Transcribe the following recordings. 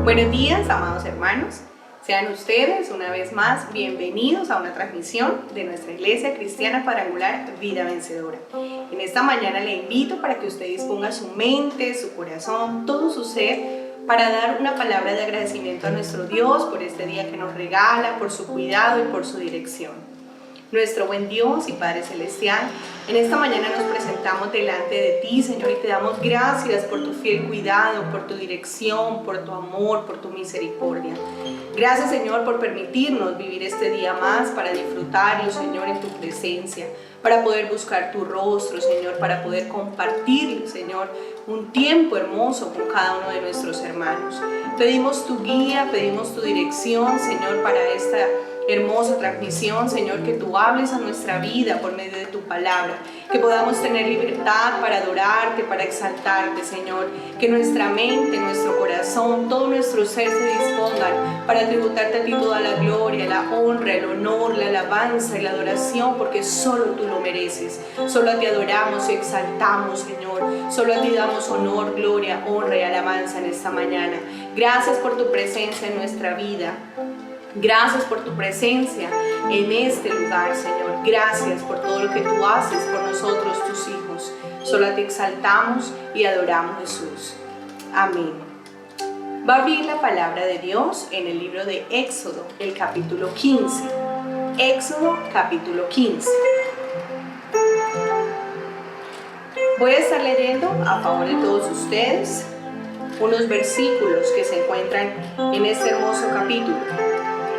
Buenos días, amados hermanos. Sean ustedes una vez más bienvenidos a una transmisión de nuestra Iglesia Cristiana Cuadrangular Vida Vencedora. En esta mañana le invito para que usted disponga su mente, su corazón, todo su ser para dar una palabra de agradecimiento a nuestro Dios por este día que nos regala, por su cuidado y por su dirección. Nuestro buen Dios y Padre Celestial, en esta mañana nos presentamos delante de ti, Señor, y te damos gracias por tu fiel cuidado, por tu dirección, por tu amor, por tu misericordia. Gracias, Señor, por permitirnos vivir este día más para disfrutarlo, Señor, en tu presencia, para poder buscar tu rostro, Señor, para poder compartir, Señor, un tiempo hermoso con cada uno de nuestros hermanos. Pedimos tu guía, pedimos tu dirección, Señor, para esta hermosa transmisión, Señor, que tú hables a nuestra vida por medio de tu palabra, que podamos tener libertad para adorarte, para exaltarte, Señor, que nuestra mente, nuestro corazón, todo nuestro ser se dispongan para tributarte a ti toda la gloria, la honra, el honor, la alabanza y la adoración, porque solo tú lo mereces. Solo a ti adoramos y exaltamos, Señor, solo a ti damos honor, gloria, honra y alabanza en esta mañana. Gracias por tu presencia en nuestra vida. Gracias por tu presencia en este lugar, Señor. Gracias por todo lo que tú haces por nosotros, tus hijos. Solo a ti exaltamos y adoramos, Jesús. Amén. Va a abrir la palabra de Dios en el libro de Éxodo, el capítulo 15. Éxodo, capítulo 15. Voy a estar leyendo a favor de todos ustedes unos versículos que se encuentran en este hermoso capítulo.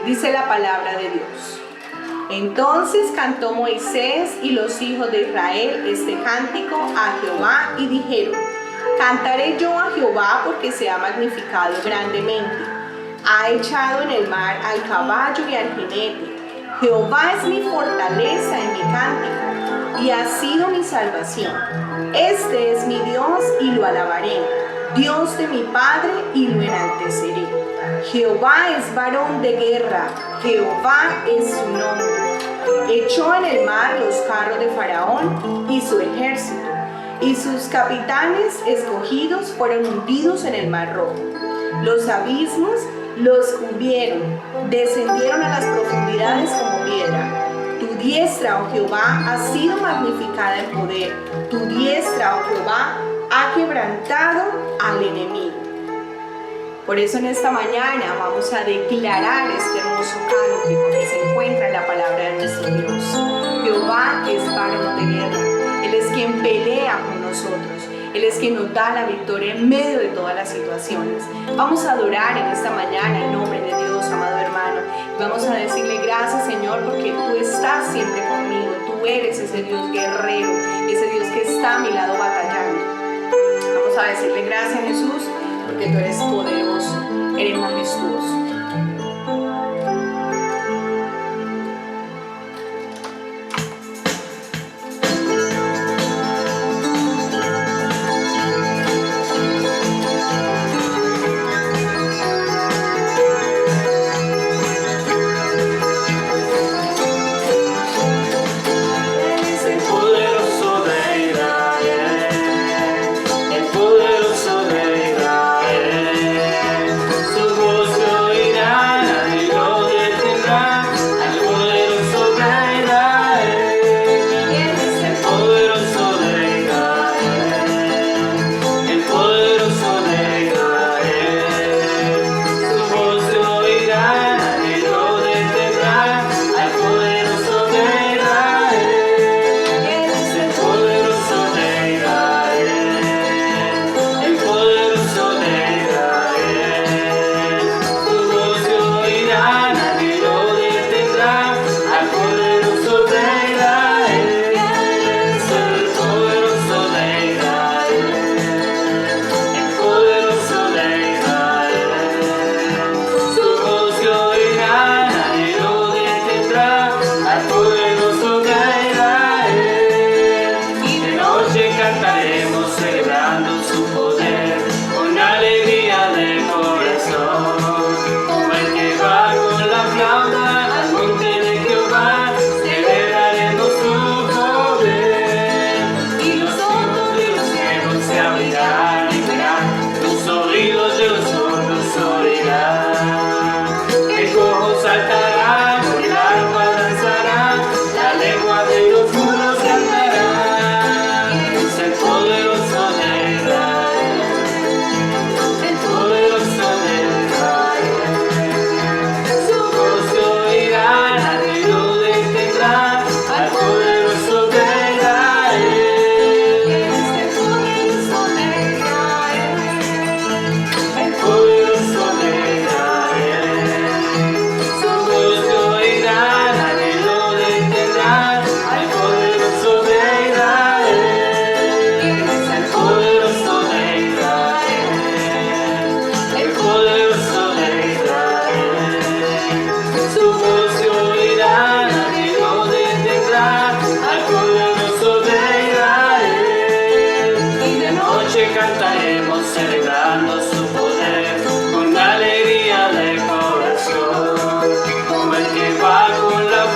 Dice la palabra de Dios: Entonces cantó Moisés y los hijos de Israel este cántico a Jehová y dijeron: Cantaré yo a Jehová porque se ha magnificado grandemente. Ha echado en el mar al caballo y al jinete. Jehová es mi fortaleza en mi cántico y ha sido mi salvación. Este es mi Dios y lo alabaré, Dios de mi Padre y lo enalteceré. Jehová es varón de guerra, Jehová es su nombre. Echó en el mar los carros de Faraón y su ejército, y sus capitanes escogidos fueron hundidos en el mar rojo. Los abismos los cubrieron, descendieron a las profundidades como piedra. Tu diestra, oh Jehová, ha sido magnificada en poder. Tu diestra, oh Jehová, ha quebrantado al enemigo. Por eso en esta mañana vamos a declarar este hermoso cántico que se encuentra en la palabra de nuestro Dios. Jehová es varón de guerra. Él es quien pelea con nosotros. Él es quien nos da la victoria en medio de todas las situaciones. Vamos a adorar en esta mañana en nombre de Dios, amado hermano. Vamos a decirle gracias, Señor, porque tú estás siempre conmigo. Tú eres ese Dios guerrero, ese Dios que está a mi lado batallando. Vamos a decirle gracias, Jesús, porque tú eres poderoso, eres majestuoso. Su voz se oirá.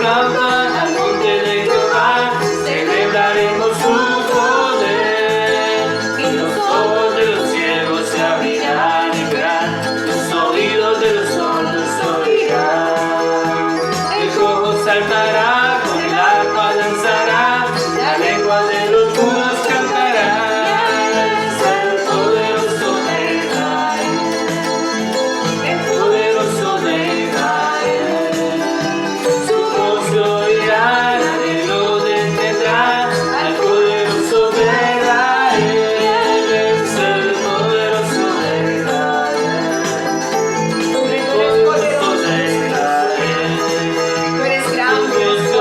flauta al monte de Jehová, celebraremos su poder. Y los ojos de los ciegos se abrirán y verán, los oídos de los sordos oirán. El cojo saltará, con el arpa danzará, la lengua de los mudos cantará. El poderoso de Israel, el poderoso de Israel. Su voz se oirá, nadie lo detendrá. Al poderoso de Israel, es el poderoso de Israel. El poderoso de Israel. Tú eres grande.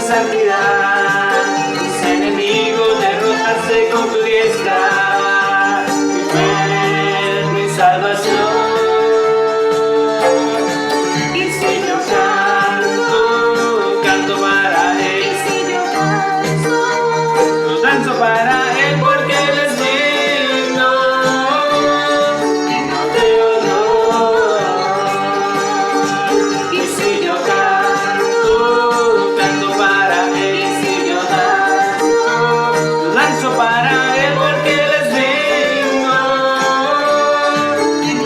santidad. Mis enemigos derrotaste con tu diestra. Tú eres mi salvación. Y si yo canto para Él. Y si yo danzo para Él porque Él es digno. Y no te honor. Y si yo canto para Él. Y si yo danzo para Él porque Él es digno. Y no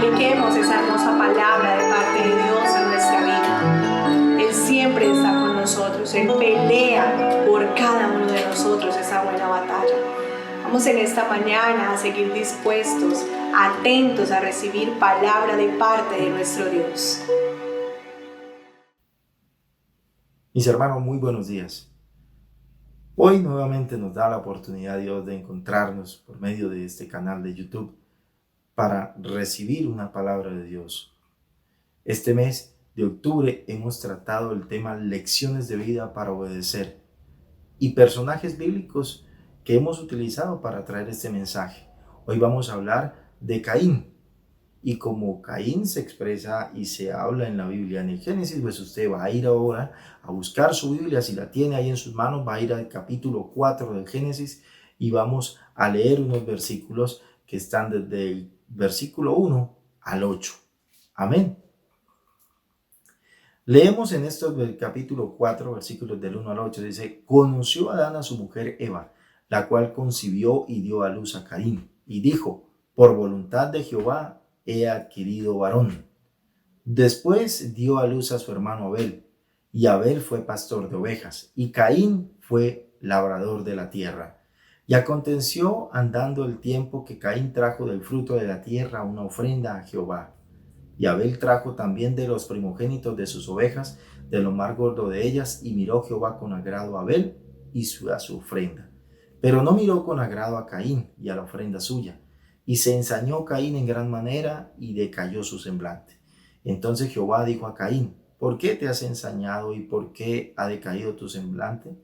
apliquemos esa hermosa palabra de parte de Dios en nuestra vida. Él siempre está con nosotros, Él pelea por cada uno de nosotros esa buena batalla. Vamos en esta mañana a seguir dispuestos, atentos a recibir palabra de parte de nuestro Dios. Mis hermanos, muy buenos días. Hoy nuevamente nos da la oportunidad Dios de encontrarnos por medio de este canal de YouTube para recibir una palabra de Dios. Este mes de octubre hemos tratado el tema lecciones de vida para obedecer y personajes bíblicos que hemos utilizado para traer este mensaje. Hoy vamos a hablar de Caín. Y como Caín se expresa y se habla en la Biblia, en el Génesis, pues usted va a ir ahora a buscar su Biblia, si la tiene ahí en sus manos, va a ir al capítulo 4 del Génesis y vamos a leer unos versículos que están desde el versículo 1 al 8. Amén. Leemos en estos del capítulo 4, versículos del 1 al 8, dice: conoció Adán a su mujer Eva, la cual concibió y dio a luz a Caín, y dijo: por voluntad de Jehová he adquirido varón. Después dio a luz a su hermano Abel, y Abel fue pastor de ovejas, y Caín fue labrador de la tierra. Y aconteció andando el tiempo que Caín trajo del fruto de la tierra una ofrenda a Jehová. Y Abel trajo también de los primogénitos de sus ovejas, de lo más gordo de ellas, y miró Jehová con agrado a Abel y a su ofrenda. Pero no miró con agrado a Caín y a la ofrenda suya. Y se ensañó Caín en gran manera y decayó su semblante. Entonces Jehová dijo a Caín: ¿por qué te has ensañado y por qué ha decaído tu semblante?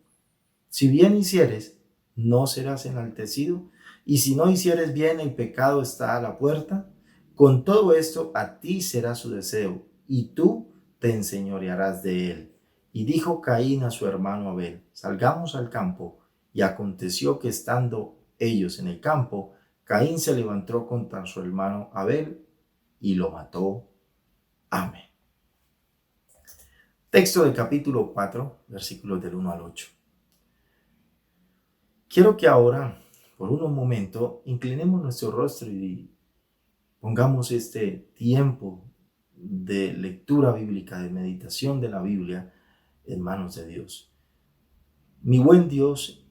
Si bien hicieres, no serás enaltecido, y si no hicieres bien, el pecado está a la puerta. Con todo esto a ti será su deseo, y tú te enseñorearás de él. Y dijo Caín a su hermano Abel: salgamos al campo. Y aconteció que estando ellos en el campo, Caín se levantó contra su hermano Abel y lo mató. Amén. Texto del capítulo 4, versículos del 1 al 8. Quiero que ahora, por un momento, inclinemos nuestro rostro y pongamos este tiempo de lectura bíblica, de meditación de la Biblia en manos de Dios. Mi buen Dios,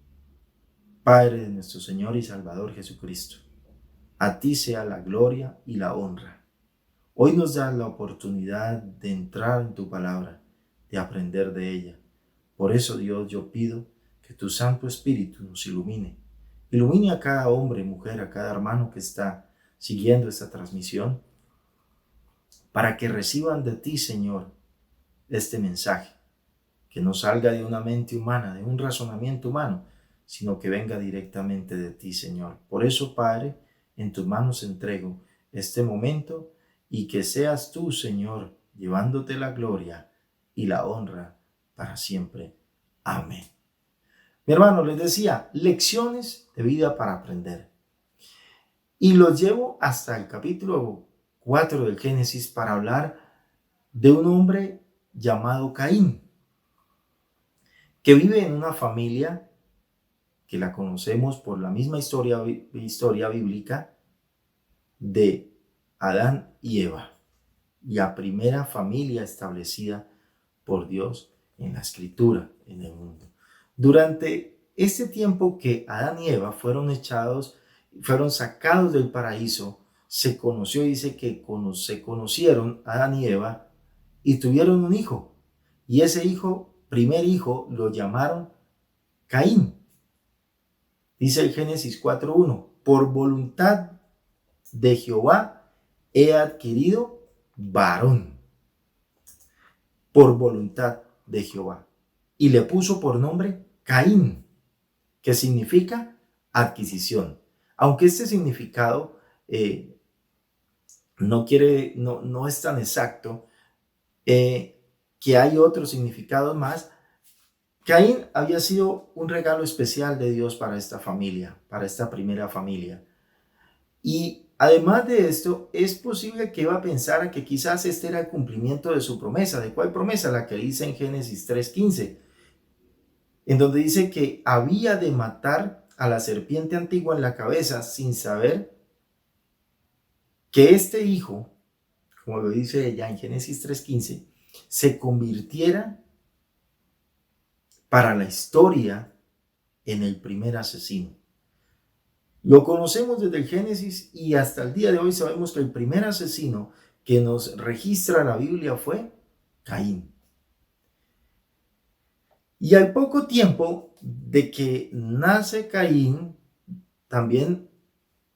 Padre de nuestro Señor y Salvador Jesucristo, a ti sea la gloria y la honra. Hoy nos das la oportunidad de entrar en tu palabra, de aprender de ella. Por eso, Dios, yo pido que tu Santo Espíritu nos ilumine. Ilumine a cada hombre, mujer, a cada hermano que está siguiendo esta transmisión, para que reciban de ti, Señor, este mensaje, que no salga de una mente humana, de un razonamiento humano, sino que venga directamente de ti, Señor. Por eso, Padre, en tus manos entrego este momento y que seas tú, Señor, llevándote la gloria y la honra para siempre. Amén. Mi hermano, les decía, lecciones de vida para aprender. Y los llevo hasta el capítulo 4 del Génesis para hablar de un hombre llamado Caín, que vive en una familia que la conocemos por la misma historia bíblica de Adán y Eva, la primera familia establecida por Dios en la Escritura, en el mundo. Durante este tiempo que Adán y Eva fueron sacados del paraíso, se conoció, dice que se conocieron Adán y Eva y tuvieron un hijo. Y ese hijo, primer hijo, lo llamaron Caín. Dice el Génesis 4:1, por voluntad de Jehová he adquirido varón. Por voluntad de Jehová. Y le puso por nombre Caín, que significa adquisición. Aunque este significado no es tan exacto, que hay otros significados más. Caín había sido un regalo especial de Dios para esta familia, para esta primera familia. Y además de esto, es posible que Eva pensara que quizás este era el cumplimiento de su promesa. ¿De cuál promesa? La que dice en Génesis 3:15, en donde dice que había de matar a la serpiente antigua en la cabeza, sin saber que este hijo como lo dice ya en Génesis 3:15, se convirtiera para la historia en el primer asesino. Lo conocemos desde el Génesis y hasta el día de hoy sabemos que el primer asesino que nos registra la Biblia fue Caín. Y al poco tiempo de que nace Caín, también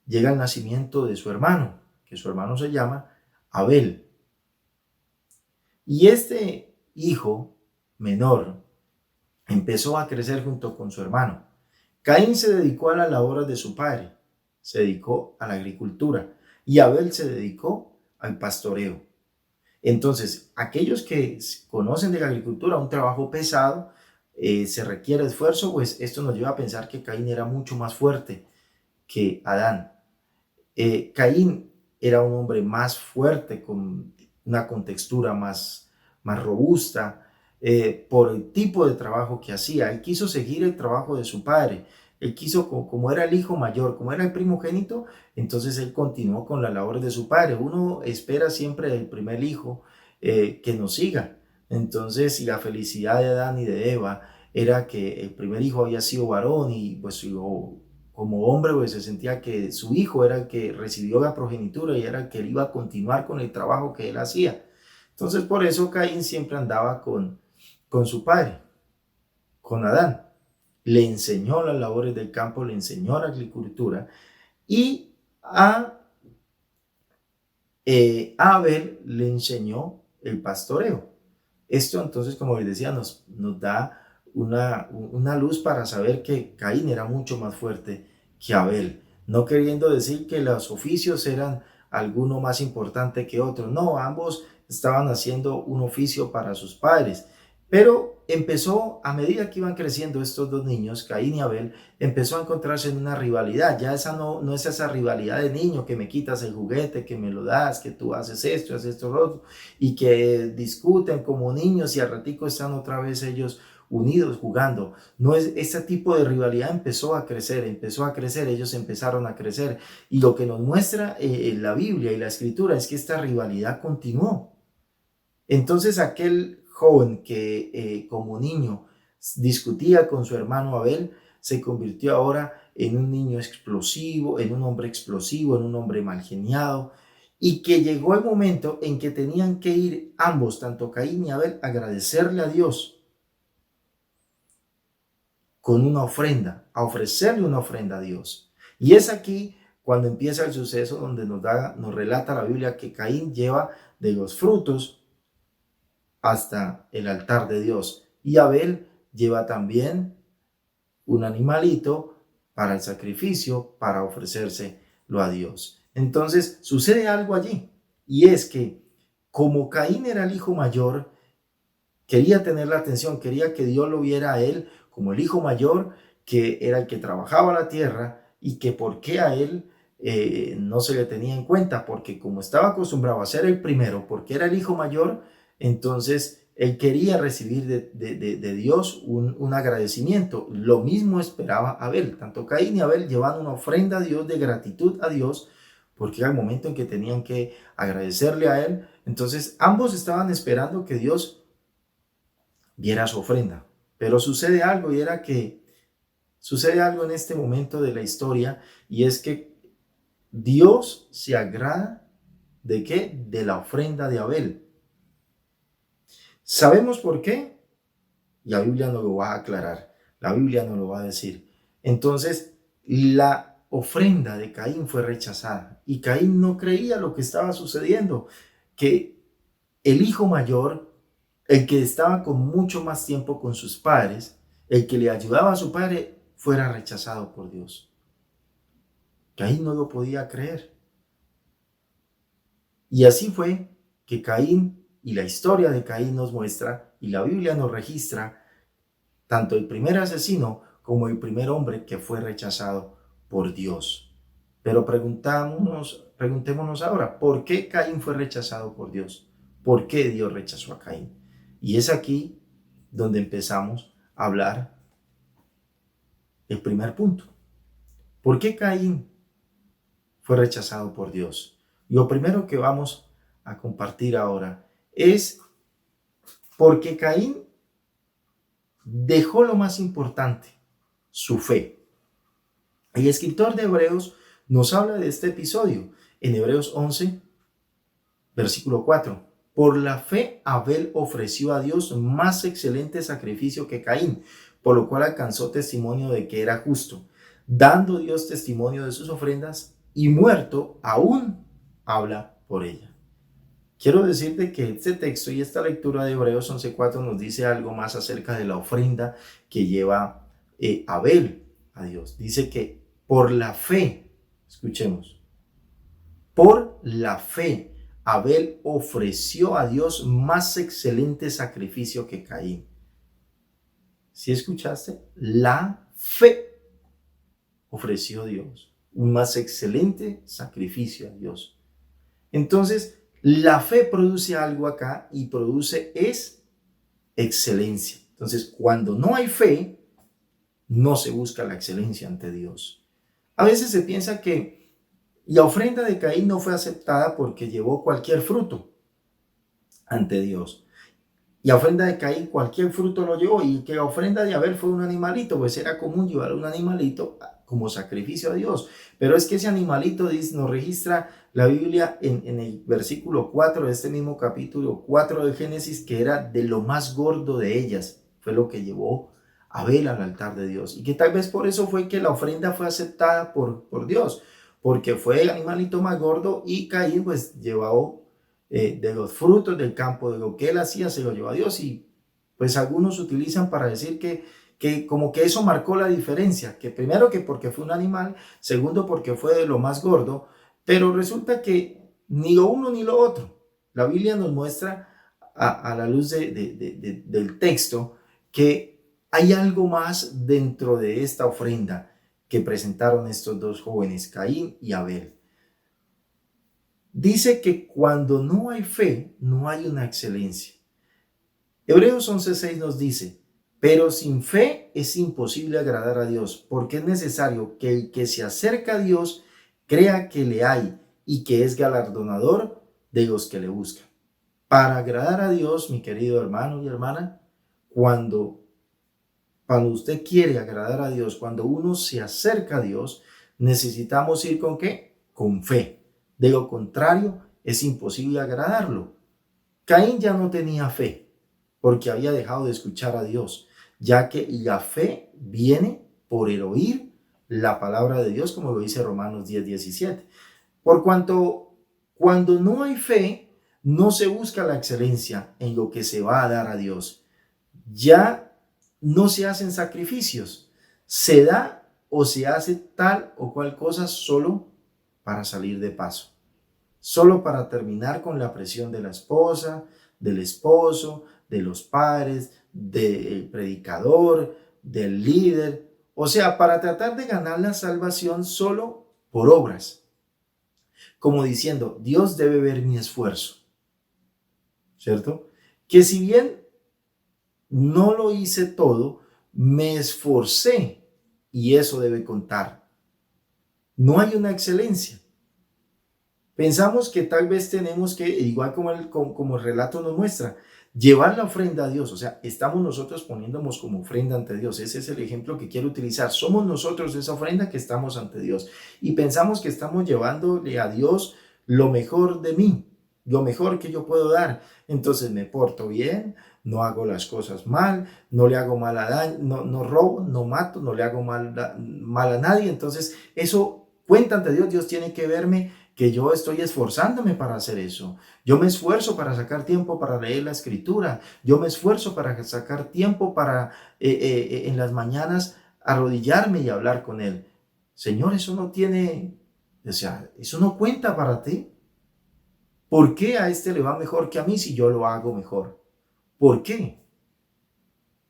llega el nacimiento de su hermano, que su hermano se llama Abel. Y este hijo menor empezó a crecer junto con su hermano. Caín se dedicó a las labores de su padre, se dedicó a la agricultura, y Abel se dedicó al pastoreo. Entonces, aquellos que conocen de la agricultura, un trabajo pesado, se requiere esfuerzo, pues esto nos lleva a pensar que Caín era mucho más fuerte que Adán. Caín era un hombre más fuerte, con una contextura más robusta, por el tipo de trabajo que hacía. Él quiso seguir el trabajo de su padre. Él quiso, como era el hijo mayor, como era el primogénito, entonces él continuó con las labores de su padre. Uno espera siempre del primer hijo que nos siga. Entonces, si la felicidad de Adán y de Eva era que el primer hijo había sido varón y pues como hombre pues se sentía que su hijo era el que recibió la progenitura y era el que él iba a continuar con el trabajo que él hacía. Entonces por eso Caín siempre andaba con su padre, con Adán. Le enseñó las labores del campo, le enseñó la agricultura y a Abel le enseñó el pastoreo. Esto entonces, como les decía, nos da una luz para saber que Caín era mucho más fuerte que Abel, no queriendo decir que los oficios eran alguno más importante que otro. No, ambos estaban haciendo un oficio para sus padres, pero empezó, a medida que iban creciendo estos dos niños, Caín y Abel, empezó a encontrarse en una rivalidad. Ya esa no es esa rivalidad de niño, que me quitas el juguete, que me lo das, que tú haces esto, lo otro, y que discuten como niños y al ratico están otra vez ellos unidos jugando. No es ese tipo de rivalidad. Empezó a crecer, ellos empezaron a crecer, y lo que nos muestra la Biblia y la Escritura es que esta rivalidad continuó. Entonces aquel joven que como niño discutía con su hermano Abel se convirtió ahora en un niño explosivo, en un hombre explosivo, en un hombre mal geniado, y que llegó el momento en que tenían que ir ambos, tanto Caín y Abel, a agradecerle a Dios con una ofrenda, a ofrecerle una ofrenda a Dios. Y es aquí cuando empieza el suceso donde nos relata la Biblia que Caín lleva de los frutos hasta el altar de Dios, y Abel lleva también un animalito para el sacrificio, para ofrecérselo a Dios. Entonces sucede algo allí, y es que como Caín era el hijo mayor, quería tener la atención, quería que Dios lo viera a él como el hijo mayor, que era el que trabajaba la tierra, y que por qué a él no se le tenía en cuenta, porque como estaba acostumbrado a ser el primero, porque era el hijo mayor, entonces él quería recibir de Dios un agradecimiento. Lo mismo esperaba Abel. Tanto Caín y Abel llevaban una ofrenda a Dios de gratitud a Dios, porque era el momento en que tenían que agradecerle a él. Entonces ambos estaban esperando que Dios viera su ofrenda. Pero sucede algo, y era que sucede algo en este momento de la historia, y es que Dios se agrada ¿de qué? De la ofrenda de Abel. ¿Sabemos por qué? La Biblia no lo va a aclarar, la Biblia no lo va a decir. Entonces, la ofrenda de Caín fue rechazada, y Caín no creía lo que estaba sucediendo, que el hijo mayor, el que estaba con mucho más tiempo con sus padres, el que le ayudaba a su padre, fuera rechazado por Dios. Caín no lo podía creer. Y así fue que Caín, y la historia de Caín nos muestra, y la Biblia nos registra, tanto el primer asesino como el primer hombre que fue rechazado por Dios. Pero preguntémonos ahora, ¿por qué Caín fue rechazado por Dios? ¿Por qué Dios rechazó a Caín? Y es aquí donde empezamos a hablar el primer punto. ¿Por qué Caín fue rechazado por Dios? Lo primero que vamos a compartir ahora es porque Caín dejó lo más importante, su fe. El escritor de Hebreos nos habla de este episodio en Hebreos 11, versículo 4. Por la fe Abel ofreció a Dios más excelente sacrificio que Caín, por lo cual alcanzó testimonio de que era justo, dando Dios testimonio de sus ofrendas, y muerto aún habla por ella. Quiero decirte que este texto y esta lectura de Hebreos 11:4 nos dice algo más acerca de la ofrenda que lleva Abel a Dios. Dice que por la fe, escuchemos, por la fe Abel ofreció a Dios más excelente sacrificio que Caín. ¿Sí escuchaste? La fe ofreció a Dios un más excelente sacrificio a Dios. Entonces, la fe produce algo acá y produce es excelencia. Entonces, cuando no hay fe, no se busca la excelencia ante Dios. A veces se piensa que la ofrenda de Caín no fue aceptada porque llevó cualquier fruto ante Dios. Y la ofrenda de Caín cualquier fruto lo llevó, y que la ofrenda de Abel fue un animalito, pues era común llevar un animalito como sacrificio a Dios. Pero es que ese animalito nos registra la Biblia en el versículo 4 de este mismo capítulo 4 de Génesis, que era de lo más gordo de ellas. Fue lo que llevó Abel al altar de Dios. Y que tal vez por eso fue que la ofrenda fue aceptada por Dios, porque fue el animalito más gordo, y Caín pues llevó de los frutos del campo, de lo que él hacía, se lo llevó a Dios. Y pues algunos utilizan para decir que como que eso marcó la diferencia, que primero que porque fue un animal, segundo porque fue de lo más gordo, pero resulta que ni lo uno ni lo otro. La Biblia nos muestra a la luz del texto que hay algo más dentro de esta ofrenda que presentaron estos dos jóvenes, Caín y Abel. Dice que cuando no hay fe, no hay una excelencia. Hebreos 11:6 nos dice: pero sin fe es imposible agradar a Dios, porque es necesario que el que se acerca a Dios crea que le hay y que es galardonador de los que le buscan. Para agradar a Dios, mi querido hermano y hermana, cuando usted quiere agradar a Dios, cuando uno se acerca a Dios, necesitamos ir ¿con qué? Con fe. De lo contrario, es imposible agradarlo. Caín ya no tenía fe porque había dejado de escuchar a Dios, ya que la fe viene por el oír la palabra de Dios, como lo dice Romanos 10:17. Por cuanto, cuando no hay fe, no se busca la excelencia en lo que se va a dar a Dios. Ya no se hacen sacrificios, se da o se hace tal o cual cosa solo para salir de paso, solo para terminar con la presión de la esposa, del esposo, de los padres, del predicador, del líder, o sea, para tratar de ganar la salvación solo por obras, como diciendo, Dios debe ver mi esfuerzo, ¿cierto? Que si bien no lo hice todo, me esforcé y eso debe contar. No hay una excelencia. Pensamos que tal vez tenemos que, igual como el relato nos muestra, llevar la ofrenda a Dios. O sea, estamos nosotros poniéndonos como ofrenda ante Dios. Ese es el ejemplo que quiero utilizar. Somos nosotros esa ofrenda que estamos ante Dios. Y pensamos que estamos llevándole a Dios lo mejor de mí, lo mejor que yo puedo dar. Entonces me porto bien, no hago las cosas mal, no le hago mal a nadie, no robo, no mato, no le hago mal a nadie. Entonces eso cuenta ante Dios. Dios tiene que verme que yo estoy esforzándome para hacer eso. Yo me esfuerzo para sacar tiempo para leer la escritura. Yo me esfuerzo para sacar tiempo para en las mañanas arrodillarme y hablar con Él. Señor, eso no tiene, o sea, eso no cuenta para ti. ¿Por qué a este le va mejor que a mí si yo lo hago mejor? ¿Por qué?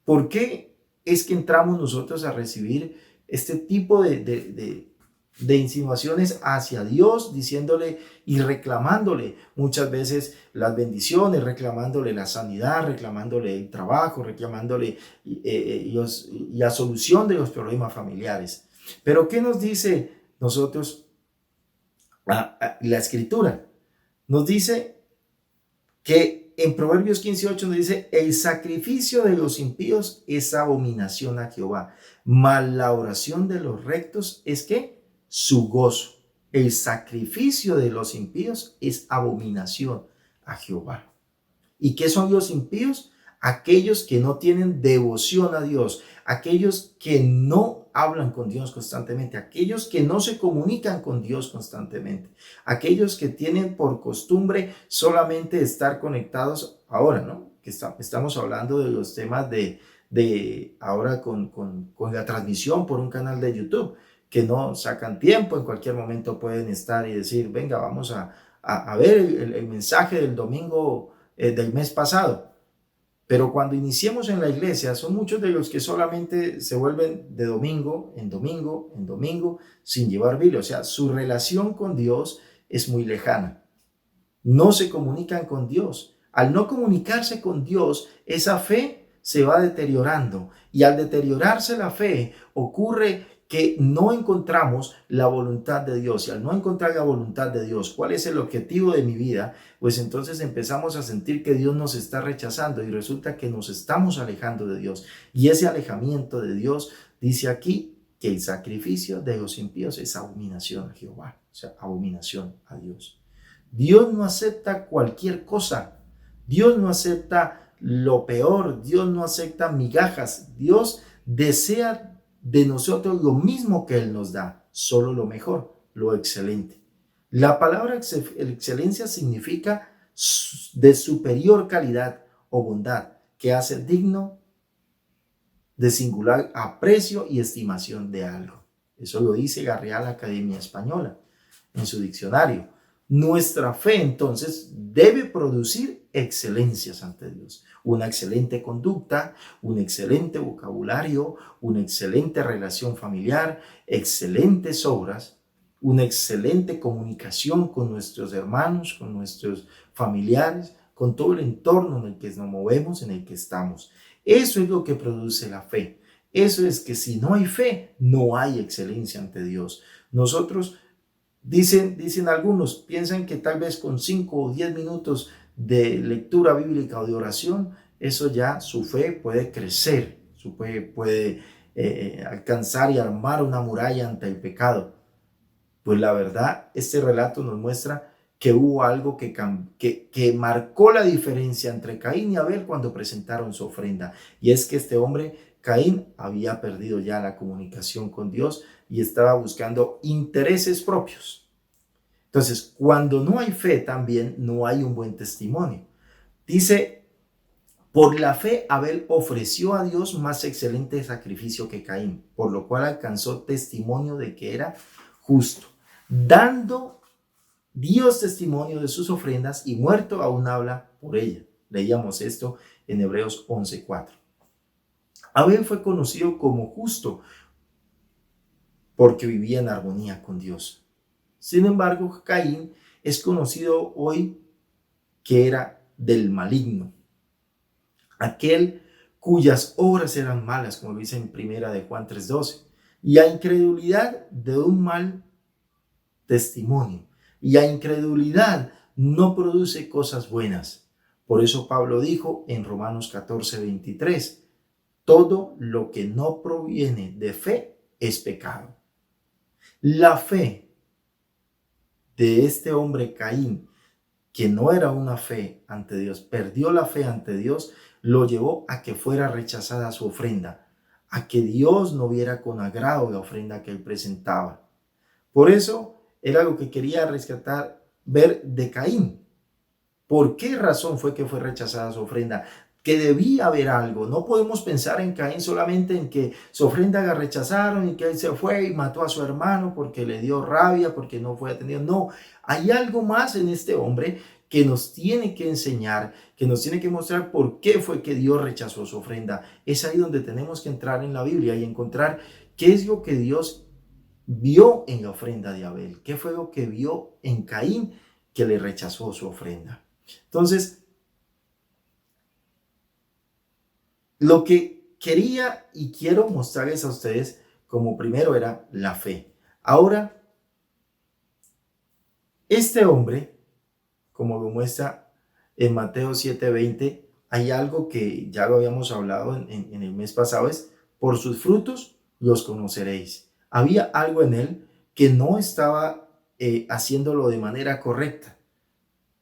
¿Por qué es que entramos nosotros a recibir este tipo de insinuaciones hacia Dios, diciéndole y reclamándole muchas veces las bendiciones, reclamándole la sanidad, reclamándole el trabajo, reclamándole la solución de los problemas familiares? Pero ¿qué nos dice nosotros la Escritura? Nos dice que en Proverbios 15:8 nos dice, el sacrificio de los impíos es abominación a Jehová, mas la oración de los rectos es que su gozo. El sacrificio de los impíos es abominación a Jehová. ¿Y qué son los impíos? Aquellos que no tienen devoción a Dios, aquellos que no hablan con Dios constantemente, aquellos que no se comunican con Dios constantemente, aquellos que tienen por costumbre solamente estar conectados ahora, ¿no? Que estamos hablando de los temas de ahora con la transmisión por un canal de YouTube, que no sacan tiempo, en cualquier momento pueden estar y decir, venga, vamos a ver el mensaje del domingo del mes pasado. Pero cuando iniciemos en la iglesia, son muchos de los que solamente se vuelven de domingo en domingo en domingo sin llevar Biblia. O sea, su relación con Dios es muy lejana. No se comunican con Dios. Al no comunicarse con Dios, esa fe se va deteriorando. Y al deteriorarse la fe, ocurre que no encontramos la voluntad de Dios. Y al no encontrar la voluntad de Dios, ¿cuál es el objetivo de mi vida? Pues entonces empezamos a sentir que Dios nos está rechazando y resulta que nos estamos alejando de Dios. Y ese alejamiento de Dios dice aquí que el sacrificio de los impíos es abominación a Jehová, o sea, abominación a Dios. Dios no acepta cualquier cosa. Dios no acepta lo peor. Dios no acepta migajas. Dios desea de nosotros lo mismo que Él nos da, solo lo mejor, lo excelente. La palabra excelencia significa de superior calidad o bondad, que hace digno de singular aprecio y estimación de algo. Eso lo dice la Real Academia Española en su diccionario. Nuestra fe entonces debe producir excelencias ante Dios, una excelente conducta, un excelente vocabulario, una excelente relación familiar, excelentes obras, una excelente comunicación con nuestros hermanos, con nuestros familiares, con todo el entorno en el que nos movemos, en el que estamos. Eso es lo que produce la fe. Eso es que si no hay fe, no hay excelencia ante Dios. Nosotros Dicen algunos, piensan que tal vez con 5 o 10 minutos de lectura bíblica o de oración, eso ya su fe puede crecer, su fe puede alcanzar y armar una muralla ante el pecado. Pues la verdad, este relato nos muestra que hubo algo que marcó la diferencia entre Caín y Abel cuando presentaron su ofrenda. Y es que este hombre, Caín, había perdido ya la comunicación con Dios y estaba buscando intereses propios. Entonces, cuando no hay fe, también no hay un buen testimonio. Dice, por la fe Abel ofreció a Dios más excelente sacrificio que Caín, por lo cual alcanzó testimonio de que era justo, dando Dios testimonio de sus ofrendas y muerto aún habla por ella. Leíamos esto en Hebreos 11:4. Abel fue conocido como justo porque vivía en armonía con Dios. Sin embargo, Caín es conocido hoy que era del maligno, aquel cuyas obras eran malas, como dice en primera de Juan 3:12, y a incredulidad de un mal testimonio, y a incredulidad no produce cosas buenas. Por eso Pablo dijo en Romanos 14:23, todo lo que no proviene de fe es pecado. La fe de este hombre Caín, que no era una fe ante Dios, perdió la fe ante Dios, lo llevó a que fuera rechazada su ofrenda, a que Dios no viera con agrado la ofrenda que él presentaba. Por eso era lo que quería rescatar, ver de Caín. ¿Por qué razón fue que fue rechazada su ofrenda? Que debía haber algo. No podemos pensar en Caín solamente en que su ofrenda la rechazaron y que él se fue y mató a su hermano porque le dio rabia, porque no fue atendido. No, hay algo más en este hombre que nos tiene que enseñar, que nos tiene que mostrar por qué fue que Dios rechazó su ofrenda. Es ahí donde tenemos que entrar en la Biblia y encontrar qué es lo que Dios vio en la ofrenda de Abel, qué fue lo que vio en Caín que le rechazó su ofrenda. Entonces, lo que quería y quiero mostrarles a ustedes como primero era la fe. Ahora, este hombre, como lo muestra en Mateo 7:20, hay algo que ya lo habíamos hablado en el mes pasado, es por sus frutos los conoceréis. Había algo en él que no estaba haciéndolo de manera correcta.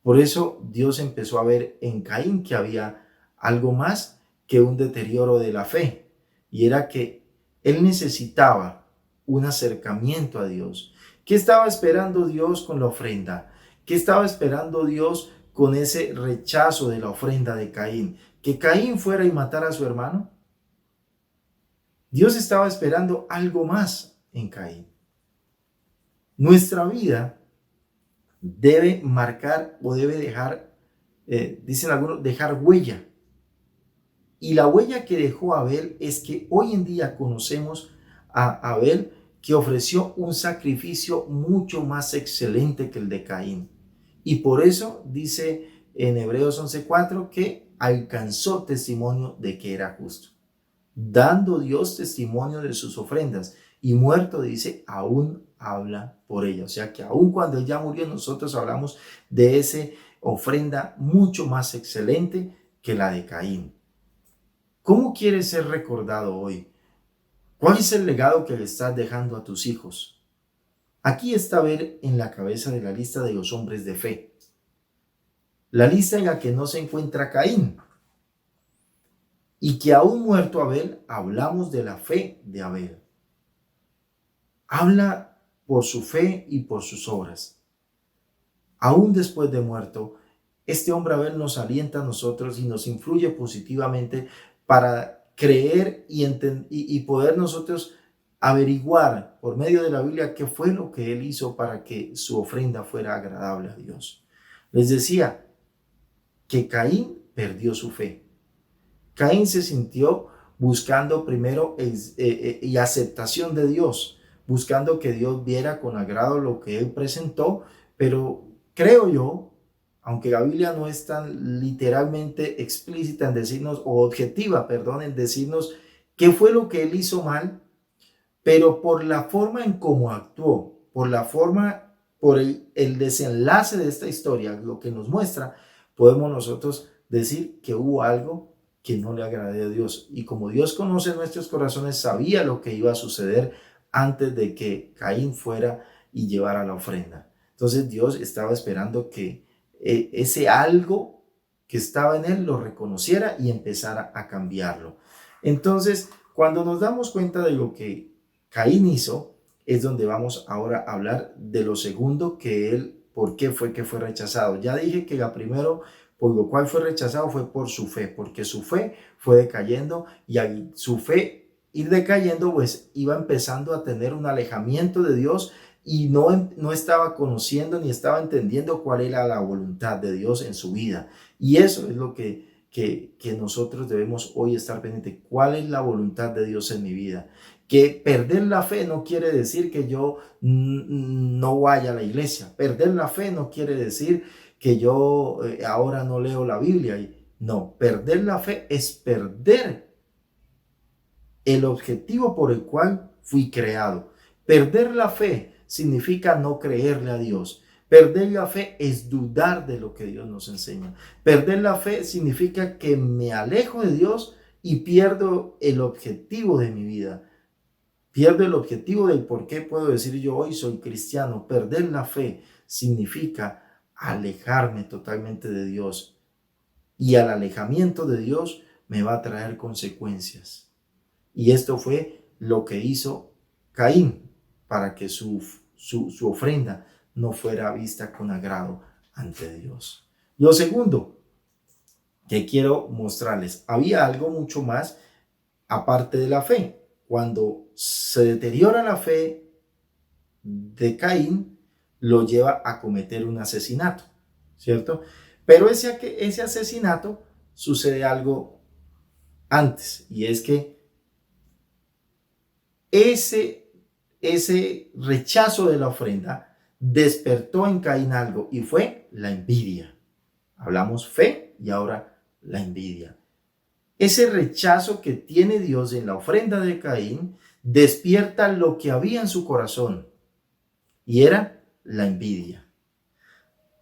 Por eso Dios empezó a ver en Caín que había algo más que un deterioro de la fe, y era que él necesitaba un acercamiento a Dios. ¿Qué estaba esperando Dios con la ofrenda? ¿Qué estaba esperando Dios con ese rechazo de la ofrenda de Caín? ¿Que Caín fuera y matara a su hermano? Dios estaba esperando algo más en Caín. Nuestra vida debe marcar o debe dejar, dicen algunos, dejar huella. Y la huella que dejó Abel es que hoy en día conocemos a Abel, que ofreció un sacrificio mucho más excelente que el de Caín. Y por eso dice en Hebreos 11:4 que alcanzó testimonio de que era justo, dando Dios testimonio de sus ofrendas, y muerto, dice, aún habla por ella. O sea que aún cuando él ya murió, nosotros hablamos de esa ofrenda mucho más excelente que la de Caín. ¿Cómo quieres ser recordado hoy? ¿Cuál es el legado que le estás dejando a tus hijos? Aquí está Abel en la cabeza de la lista de los hombres de fe. La lista en la que no se encuentra Caín. Y que aún muerto Abel, hablamos de la fe de Abel. Habla por su fe y por sus obras. Aún después de muerto, este hombre Abel nos alienta a nosotros y nos influye positivamente para creer y poder nosotros averiguar por medio de la Biblia qué fue lo que él hizo para que su ofrenda fuera agradable a Dios. Les decía que Caín perdió su fe. Caín se sintió buscando primero y aceptación de Dios, buscando que Dios viera con agrado lo que él presentó, pero creo yo, aunque la Biblia no es tan literalmente explícita en decirnos, o objetiva, perdón, en decirnos qué fue lo que él hizo mal, pero por la forma en cómo actuó, por el desenlace de esta historia, lo que nos muestra, podemos nosotros decir que hubo algo que no le agradó a Dios. Y como Dios conoce nuestros corazones, sabía lo que iba a suceder antes de que Caín fuera y llevara la ofrenda. Entonces Dios estaba esperando que ese algo que estaba en él lo reconociera y empezara a cambiarlo. Entonces, cuando nos damos cuenta de lo que Caín hizo, es donde vamos ahora a hablar de lo segundo, que él, ¿por qué fue que fue rechazado? Ya dije que la primero, por lo cual fue rechazado, fue por su fe, porque su fe fue decayendo, y al su fe ir decayendo, pues iba empezando a tener un alejamiento de Dios, y no estaba conociendo ni estaba entendiendo cuál era la voluntad de Dios en su vida. Y eso es lo que nosotros debemos hoy estar pendientes. ¿Cuál es la voluntad de Dios en mi vida? Que perder la fe no quiere decir que yo no vaya a la iglesia. Perder la fe no quiere decir que yo ahora no leo la Biblia. No, perder la fe es perder el objetivo por el cual fui creado. Perder la fe significa no creerle a Dios. Perder la fe es dudar de lo que Dios nos enseña. Perder la fe significa que me alejo de Dios y pierdo el objetivo de mi vida. Pierdo el objetivo del por qué puedo decir yo hoy soy cristiano. Perder la fe significa alejarme totalmente de Dios. Y al alejamiento de Dios me va a traer consecuencias. Y esto fue lo que hizo Caín para que su ofrenda no fuera vista con agrado ante Dios. Lo segundo que quiero mostrarles, había algo mucho más aparte de la fe. Cuando se deteriora la fe de Caín, lo lleva a cometer un asesinato, ¿cierto? Pero ese asesinato sucede algo antes, y es que ese rechazo de la ofrenda despertó en Caín algo, y fue la envidia. Hablamos fe y ahora la envidia. Ese rechazo que tiene Dios en la ofrenda de Caín despierta lo que había en su corazón, y era la envidia.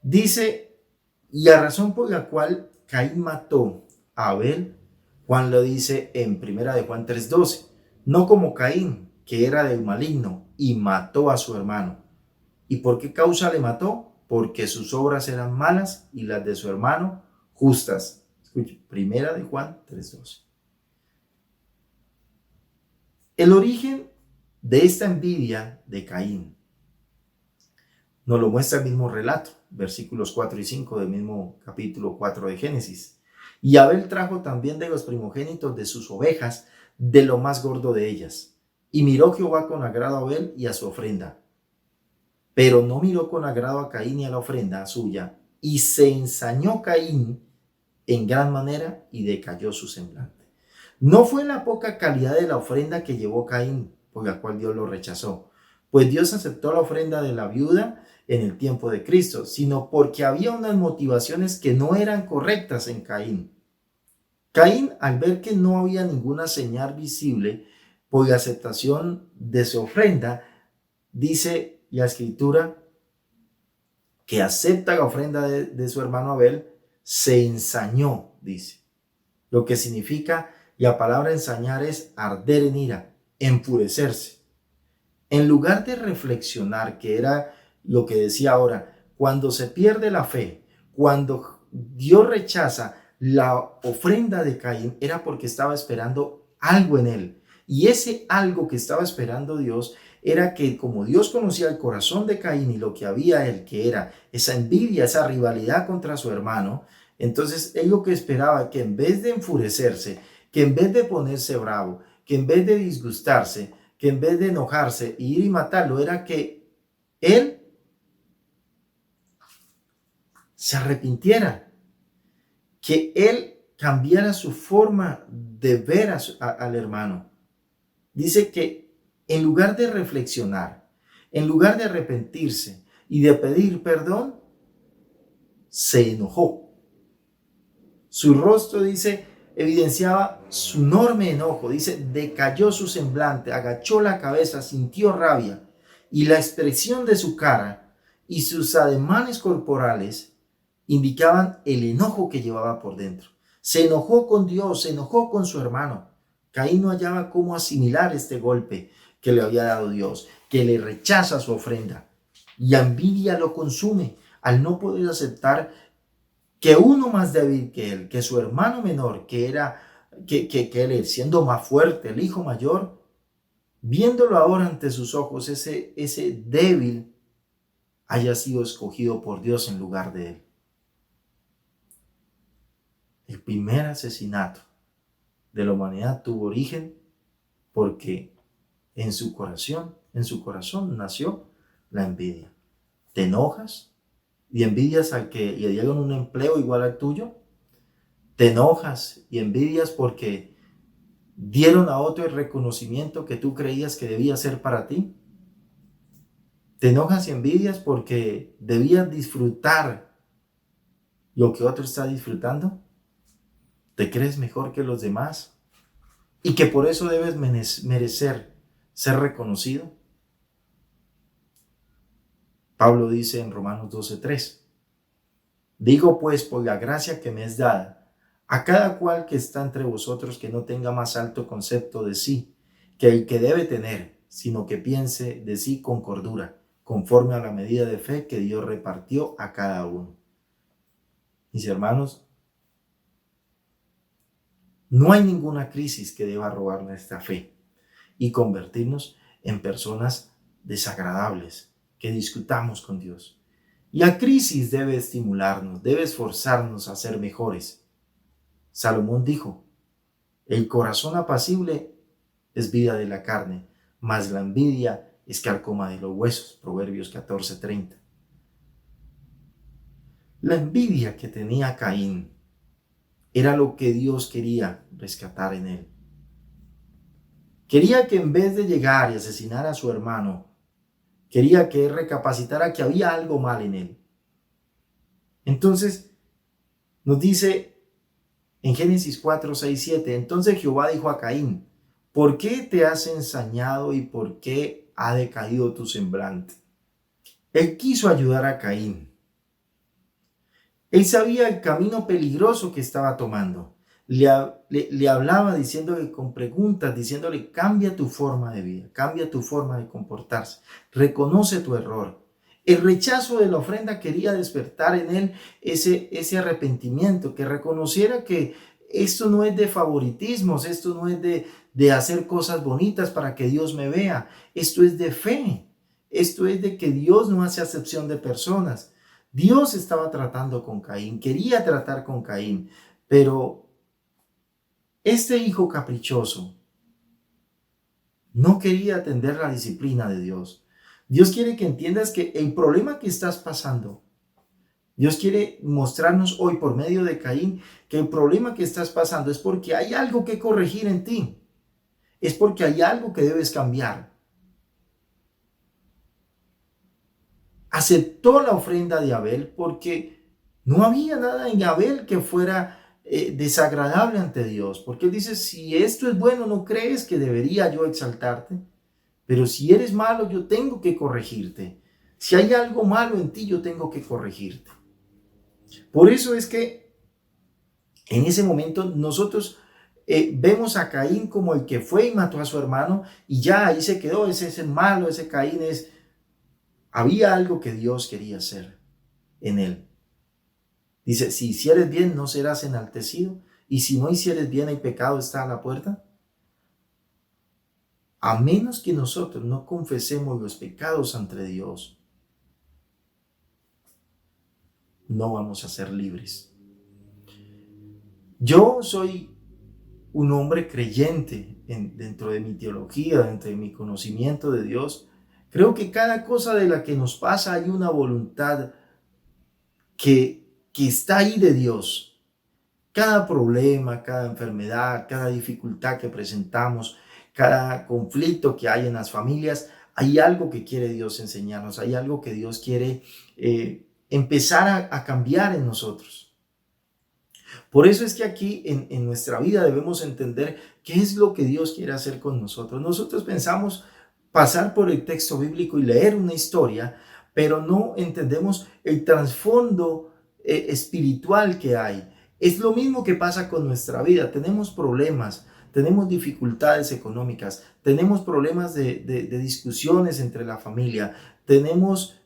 Dice Y la razón por la cual Caín mató a Abel, Juan lo dice en 1 de Juan 3:12, no como Caín, que era del maligno y mató a su hermano. ¿Y por qué causa le mató? Porque sus obras eran malas y las de su hermano justas. Escuche, 1 de Juan 3:12. El origen de esta envidia de Caín nos lo muestra el mismo relato, versículos 4 y 5 del mismo capítulo 4 de Génesis. Y Abel trajo también de los primogénitos de sus ovejas, de lo más gordo de ellas. Y miró Jehová con agrado a Abel y a su ofrenda. Pero no miró con agrado a Caín y a la ofrenda suya. Y se ensañó Caín en gran manera y decayó su semblante. No fue la poca calidad de la ofrenda que llevó Caín, por la cual Dios lo rechazó, pues Dios aceptó la ofrenda de la viuda en el tiempo de Cristo, sino porque había unas motivaciones que no eran correctas en Caín. Caín, al ver que no había ninguna señal visible por la aceptación de su ofrenda, dice la Escritura que acepta la ofrenda de su hermano Abel, se ensañó, dice. Lo que significa, la palabra ensañar es arder en ira, enfurecerse. En lugar de reflexionar, que era lo que decía ahora, cuando se pierde la fe, cuando Dios rechaza la ofrenda de Caín, era porque estaba esperando algo en él. Y ese algo que estaba esperando Dios era que, como Dios conocía el corazón de Caín y lo que había él, que era esa envidia, esa rivalidad contra su hermano, entonces él lo que esperaba, que en vez de enfurecerse, que en vez de ponerse bravo, que en vez de disgustarse, que en vez de enojarse e ir y matarlo, era que él se arrepintiera, que él cambiara su forma de ver al hermano. Dice que en lugar de reflexionar, en lugar de arrepentirse y de pedir perdón, se enojó. Su rostro, dice, evidenciaba su enorme enojo. Dice, decayó su semblante, agachó la cabeza, sintió rabia, y la expresión de su cara y sus ademanes corporales indicaban el enojo que llevaba por dentro. Se enojó con Dios, se enojó con su hermano. Caín no hallaba cómo asimilar este golpe que le había dado Dios, que le rechaza su ofrenda. Y la envidia lo consume al no poder aceptar que uno más débil que él, que su hermano menor, que él, siendo más fuerte, el hijo mayor, viéndolo ahora ante sus ojos, ese débil haya sido escogido por Dios en lugar de él. El primer asesinato de la humanidad tuvo origen porque en su corazón nació la envidia. ¿Te enojas y envidias al que le dieron un empleo igual al tuyo? ¿Te enojas y envidias porque dieron a otro el reconocimiento que tú creías que debía ser para ti? ¿Te enojas y envidias porque debías disfrutar lo que otro está disfrutando? ¿Te crees mejor que los demás y que por eso debes merecer ser reconocido? Pablo dice en Romanos 12:3, digo pues por la gracia que me es dada, a cada cual que está entre vosotros que no tenga más alto concepto de sí que el que debe tener, sino que piense de sí con cordura, conforme a la medida de fe que Dios repartió a cada uno. Mis hermanos, no hay ninguna crisis que deba robar nuestra fe y convertirnos en personas desagradables, que discutamos con Dios. La crisis debe estimularnos, debe esforzarnos a ser mejores. Salomón dijo, el corazón apacible es vida de la carne, mas la envidia es carcoma de los huesos. Proverbios 14:30. La envidia que tenía Caín era lo que Dios quería rescatar en él. Quería que en vez de llegar y asesinar a su hermano, quería que él recapacitara que había algo mal en él. Entonces, nos dice en Génesis 4:6-7, entonces Jehová dijo a Caín, ¿por qué te has ensañado y por qué ha decaído tu semblante? Él quiso ayudar a Caín. Él sabía el camino peligroso que estaba tomando. Le hablaba diciéndole con preguntas, diciéndole, cambia tu forma de vida, cambia tu forma de comportarse, reconoce tu error. El rechazo de la ofrenda quería despertar en él ese arrepentimiento, que reconociera que esto no es de favoritismos, esto no es de hacer cosas bonitas para que Dios me vea, esto es de fe, esto es de que Dios no hace acepción de personas. Dios estaba tratando con Caín, quería tratar con Caín, pero este hijo caprichoso no quería atender la disciplina de Dios. Dios quiere que entiendas que el problema que estás pasando, Dios quiere mostrarnos hoy por medio de Caín que el problema que estás pasando es porque hay algo que corregir en ti. Es porque hay algo que debes cambiar. Aceptó la ofrenda de Abel porque no había nada en Abel que fuera desagradable ante Dios. Porque él dice, si esto es bueno, ¿no crees que debería yo exaltarte? Pero si eres malo, yo tengo que corregirte. Si hay algo malo en ti, yo tengo que corregirte. Por eso es que en ese momento nosotros vemos a Caín como el que fue y mató a su hermano y ya ahí se quedó, ese es el malo, ese Caín es... Había algo que Dios quería hacer en él. Dice, si hicieres bien no serás enaltecido y si no hicieres bien el pecado está a la puerta. A menos que nosotros no confesemos los pecados ante Dios, no vamos a ser libres. Yo soy un hombre creyente dentro de mi teología, dentro de mi conocimiento de Dios. Creo que cada cosa de la que nos pasa hay una voluntad que está ahí de Dios. Cada problema, cada enfermedad, cada dificultad que presentamos, cada conflicto que hay en las familias, hay algo que quiere Dios enseñarnos, hay algo que Dios quiere empezar a cambiar en nosotros. Por eso es que aquí en nuestra vida debemos entender qué es lo que Dios quiere hacer con nosotros. Nosotros pensamos pasar por el texto bíblico y leer una historia, pero no entendemos el trasfondo espiritual que hay. Es lo mismo que pasa con nuestra vida. Tenemos problemas, tenemos dificultades económicas, tenemos problemas de discusiones entre la familia, tenemos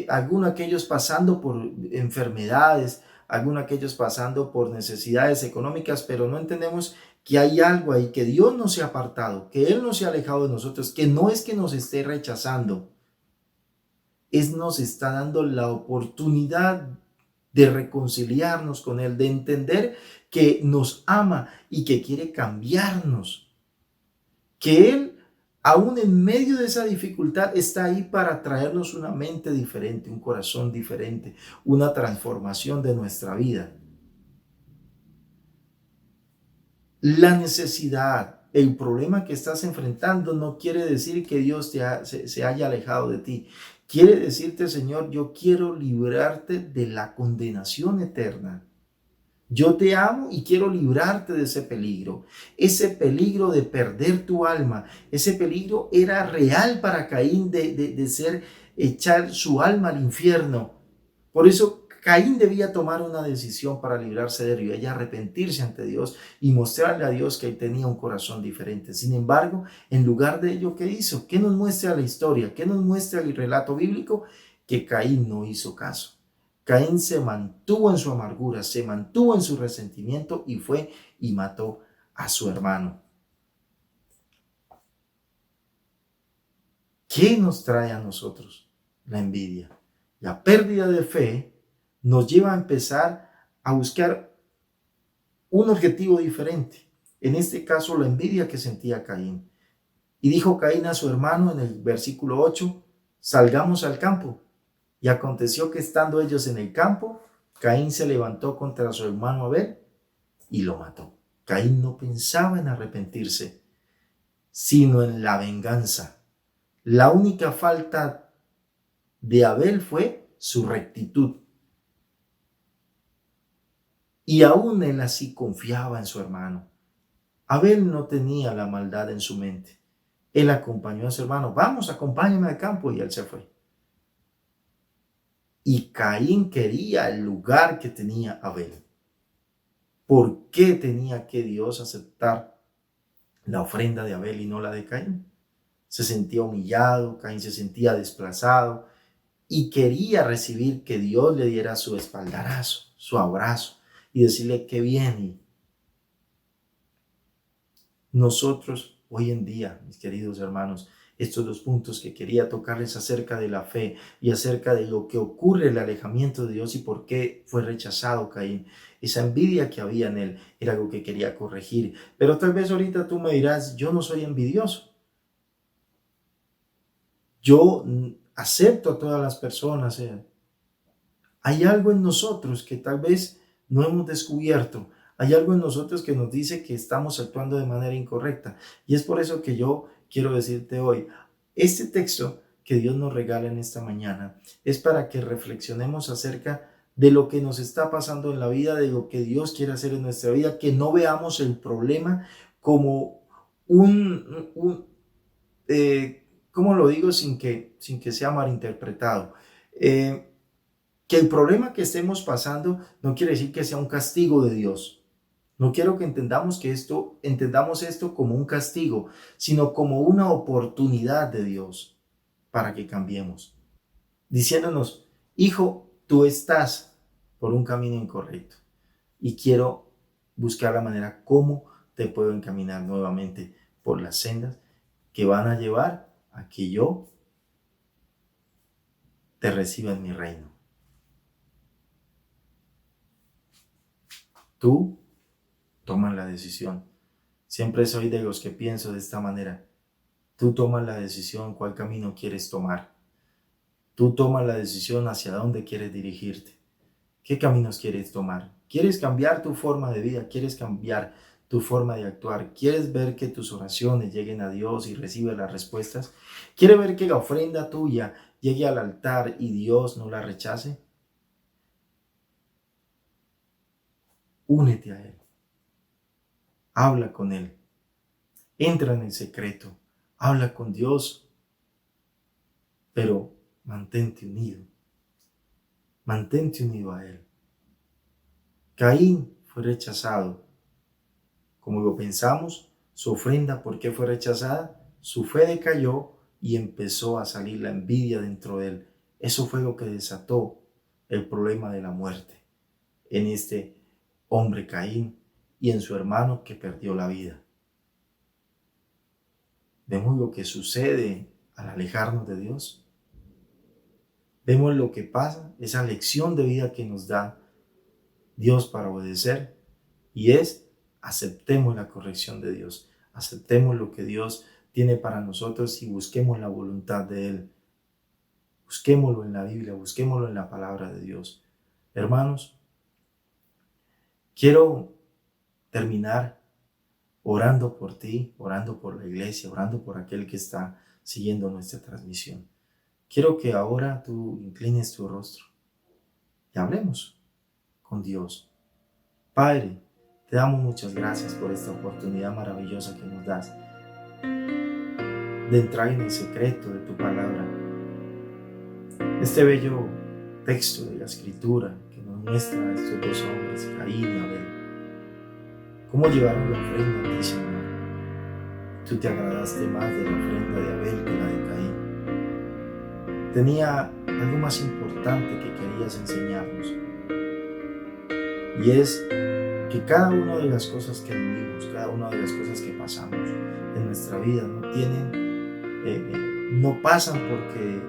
algunos aquellos pasando por enfermedades, algunos aquellos pasando por necesidades económicas, pero no entendemos que hay algo ahí, que Dios no se ha apartado, que Él no se ha alejado de nosotros, que no es que nos esté rechazando, nos está dando la oportunidad de reconciliarnos con Él, de entender que nos ama y que quiere cambiarnos, que Él, aún en medio de esa dificultad, está ahí para traernos una mente diferente, un corazón diferente, una transformación de nuestra vida. La necesidad, el problema que estás enfrentando no quiere decir que Dios se haya alejado de ti. Quiere decirte, Señor, yo quiero librarte de la condenación eterna. Yo te amo y quiero librarte de ese peligro de perder tu alma. Ese peligro era real para Caín de echar su alma al infierno. Por eso Caín debía tomar una decisión para librarse de ello y arrepentirse ante Dios y mostrarle a Dios que él tenía un corazón diferente. Sin embargo, en lugar de ello, ¿qué hizo? ¿Qué nos muestra la historia? ¿Qué nos muestra el relato bíblico? Que Caín no hizo caso. Caín se mantuvo en su amargura, se mantuvo en su resentimiento y fue y mató a su hermano. ¿Qué nos trae a nosotros? La envidia. La pérdida de fe nos lleva a empezar a buscar un objetivo diferente. En este caso, la envidia que sentía Caín. Y dijo Caín a su hermano en el versículo 8, salgamos al campo. Y aconteció que estando ellos en el campo, Caín se levantó contra su hermano Abel y lo mató. Caín no pensaba en arrepentirse, sino en la venganza. La única falta de Abel fue su rectitud. Y aún él así confiaba en su hermano. Abel no tenía la maldad en su mente. Él acompañó a su hermano. Vamos, acompáñame al campo, y él se fue. Y Caín quería el lugar que tenía Abel. ¿Por qué tenía que Dios aceptar la ofrenda de Abel y no la de Caín? Se sentía humillado, Caín se sentía desplazado y quería recibir que Dios le diera su espaldarazo, su abrazo y decirle qué bien. Y nosotros hoy en día, mis queridos hermanos, estos dos puntos que quería tocarles acerca de la fe y acerca de lo que ocurre el alejamiento de Dios y por qué fue rechazado Caín. Esa envidia que había en él era algo que quería corregir. Pero tal vez ahorita tú me dirás, yo no soy envidioso. Yo acepto a todas las personas. Hay algo en nosotros que tal vez no hemos descubierto. Hay algo en nosotros que nos dice que estamos actuando de manera incorrecta. Y es por eso que yo quiero decirte hoy, este texto que Dios nos regala en esta mañana es para que reflexionemos acerca de lo que nos está pasando en la vida, de lo que Dios quiere hacer en nuestra vida, que no veamos el problema como ¿cómo lo digo sin que sea malinterpretado? Que el problema que estemos pasando no quiere decir que sea un castigo de Dios. No quiero que entendamos esto como un castigo, sino como una oportunidad de Dios para que cambiemos. Diciéndonos, hijo, tú estás por un camino incorrecto y quiero buscar la manera cómo te puedo encaminar nuevamente por las sendas que van a llevar a que yo te reciba en mi reino. Tú tomas la decisión. Siempre soy de los que pienso de esta manera. Tú tomas la decisión cuál camino quieres tomar. Tú tomas la decisión hacia dónde quieres dirigirte. ¿Qué caminos quieres tomar? ¿Quieres cambiar tu forma de vida? ¿Quieres cambiar tu forma de actuar? ¿Quieres ver que tus oraciones lleguen a Dios y recibes las respuestas? ¿Quieres ver que la ofrenda tuya llegue al altar y Dios no la rechace? Únete a Él. Habla con Él. Entra en el secreto. Habla con Dios. Pero mantente unido. Mantente unido a Él. Caín fue rechazado. Como lo pensamos, su ofrenda, ¿por qué fue rechazada? Su fe decayó y empezó a salir la envidia dentro de él. Eso fue lo que desató el problema de la muerte en este hombre Caín y en su hermano que perdió la vida. Vemos lo que sucede al alejarnos de Dios. Vemos lo que pasa, esa lección de vida que nos da Dios para obedecer, y es aceptemos la corrección de Dios, aceptemos lo que Dios tiene para nosotros y busquemos la voluntad de Él. Busquémoslo en la Biblia, busquémoslo en la palabra de Dios. Hermanos, quiero terminar orando por ti, orando por la iglesia, orando por aquel que está siguiendo nuestra transmisión. Quiero que ahora tú inclines tu rostro y hablemos con Dios. Padre, te damos muchas gracias por esta oportunidad maravillosa que nos das de entrar en el secreto de tu palabra. Este bello texto de la Escritura que nos muestra a estos dos hombres, Caín y Abel, cómo llevaron la ofrenda a ti, Señor. Tú te agradaste más de la ofrenda de Abel que la de Caín. Tenía algo más importante que querías enseñarnos, y es que cada una de las cosas que vivimos, cada una de las cosas que pasamos en nuestra vida no pasan porque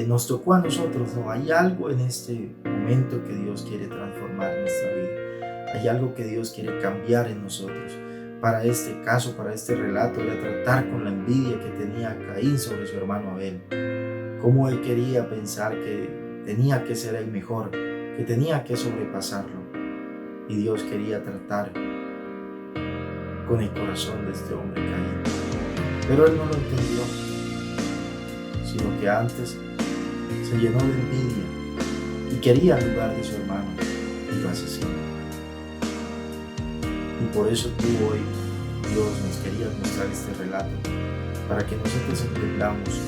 nos tocó a nosotros. No, hay algo en este momento que Dios quiere transformar en nuestra vida. Hay algo que Dios quiere cambiar en nosotros. Para este caso, para este relato, voy a tratar con la envidia que tenía Caín sobre su hermano Abel. Cómo él quería pensar que tenía que ser el mejor, que tenía que sobrepasarlo. Y Dios quería tratar con el corazón de este hombre Caín. Pero él no lo entendió, sino que antes se llenó de envidia y quería el lugar de su hermano y lo asesinó. Y por eso tú hoy, Dios, nos querías mostrar este relato para que nosotros entendamos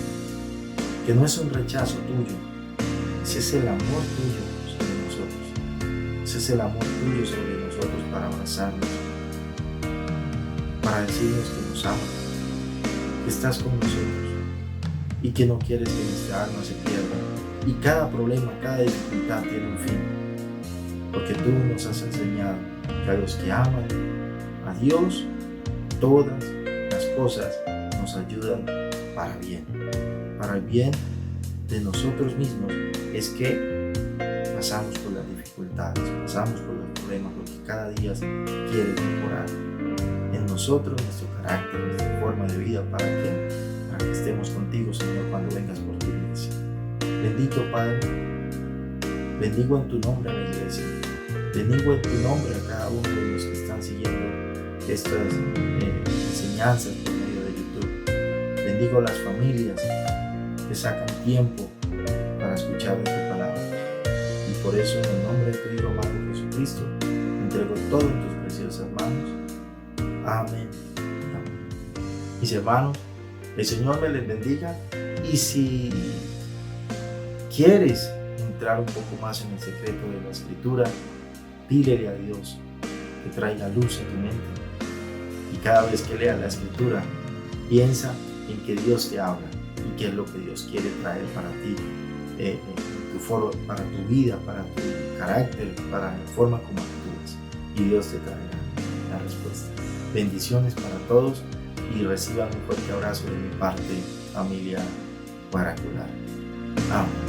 que no es un rechazo tuyo, Ese es el amor tuyo sobre nosotros. Ese es el amor tuyo sobre nosotros para abrazarnos, para decirnos que nos amas, que estás con nosotros y que no quieres que nuestra alma se pierda. Y cada problema, cada dificultad tiene un fin, porque tú nos has enseñado que a los que aman a Dios, todas las cosas nos ayudan para el bien de nosotros mismos. Es que pasamos por las dificultades, pasamos por los problemas, porque cada día quieres mejorar en nosotros nuestro carácter, nuestra forma de vida. ¿Para qué? Para que estemos contigo, Señor, cuando vengas por tu iglesia. Bendito Padre, bendigo en tu nombre a la iglesia, bendigo en tu nombre a cada uno de los que están siguiendo estas enseñanzas por medio de YouTube. Bendigo a las familias que sacan tiempo para escuchar de tu palabra. Y por eso, en el nombre de tu Hijo amado Jesucristo, entrego todo en tus preciosas manos. Amén. Amén. Mis hermanos, el Señor me les bendiga. Y si quieres entrar un poco más en el secreto de la Escritura, pídele a Dios que traiga luz a tu mente. Y cada vez que leas la Escritura, piensa en que Dios te habla y qué es lo que Dios quiere traer para ti, para tu vida, para tu carácter, para la forma como actúas. Y Dios te traerá la respuesta. Bendiciones para todos y reciban un fuerte abrazo de mi parte, familia cuadrangular. Amén.